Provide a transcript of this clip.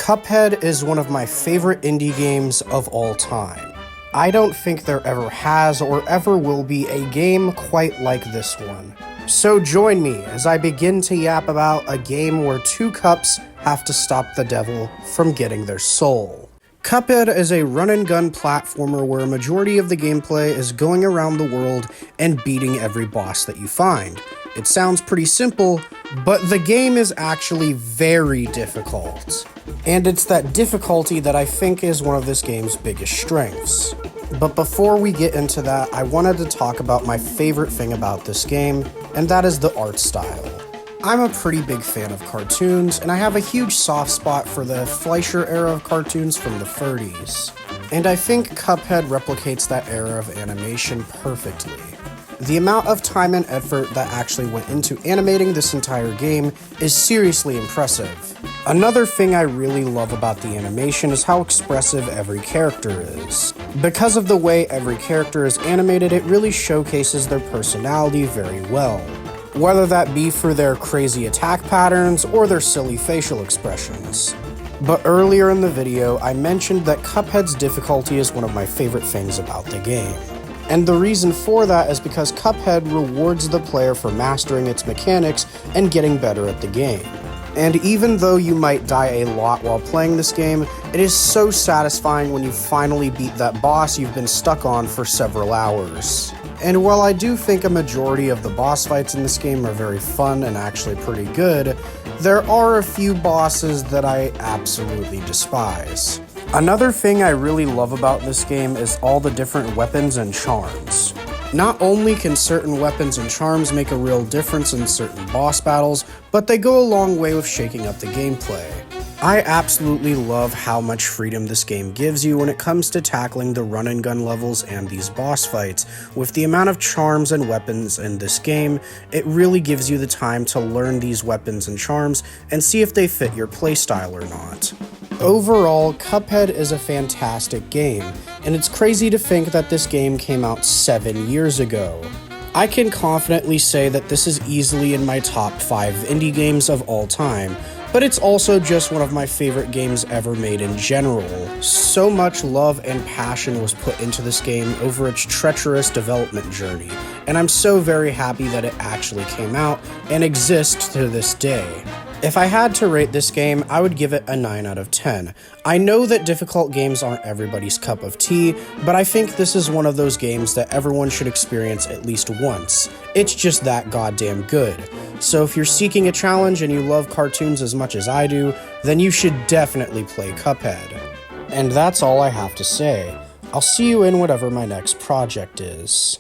Cuphead is one of my favorite indie games of all time. I don't think there ever has or ever will be a game quite like this one. So join me as I begin to yap about a game where two cups have to stop the devil from getting their soul. Cuphead is a run-and-gun platformer where a majority of the gameplay is going around the world and beating every boss that you find. It sounds pretty simple, but the game is actually very difficult. And it's that difficulty that I think is one of this game's biggest strengths. But before we get into that, I wanted to talk about my favorite thing about this game, and that is the art style. I'm a pretty big fan of cartoons, and I have a huge soft spot for the Fleischer era of cartoons from the 30s. And I think Cuphead replicates that era of animation perfectly. The amount of time and effort that actually went into animating this entire game is seriously impressive. Another thing I really love about the animation is how expressive every character is. Because of the way every character is animated, it really showcases their personality very well. Whether that be for their crazy attack patterns or their silly facial expressions. But earlier in the video, I mentioned that Cuphead's difficulty is one of my favorite things about the game. And the reason for that is because Cuphead rewards the player for mastering its mechanics and getting better at the game. And even though you might die a lot while playing this game, it is so satisfying when you finally beat that boss you've been stuck on for several hours. And while I do think a majority of the boss fights in this game are very fun and actually pretty good, there are a few bosses that I absolutely despise. Another thing I really love about this game is all the different weapons and charms. Not only can certain weapons and charms make a real difference in certain boss battles, but they go a long way with shaking up the gameplay. I absolutely love how much freedom this game gives you when it comes to tackling the run-and-gun levels and these boss fights. With the amount of charms and weapons in this game, it really gives you the time to learn these weapons and charms and see if they fit your playstyle or not. Overall, Cuphead is a fantastic game, and it's crazy to think that this game came out 7 years ago. I can confidently say that this is easily in my top 5 indie games of all time, but it's also just one of my favorite games ever made in general. So much love and passion was put into this game over its treacherous development journey, and I'm so very happy that it actually came out and exists to this day. If I had to rate this game, I would give it a 9 out of 10. I know that difficult games aren't everybody's cup of tea, but I think this is one of those games that everyone should experience at least once. It's just that goddamn good. So if you're seeking a challenge and you love cartoons as much as I do, then you should definitely play Cuphead. And that's all I have to say. I'll see you in whatever my next project is.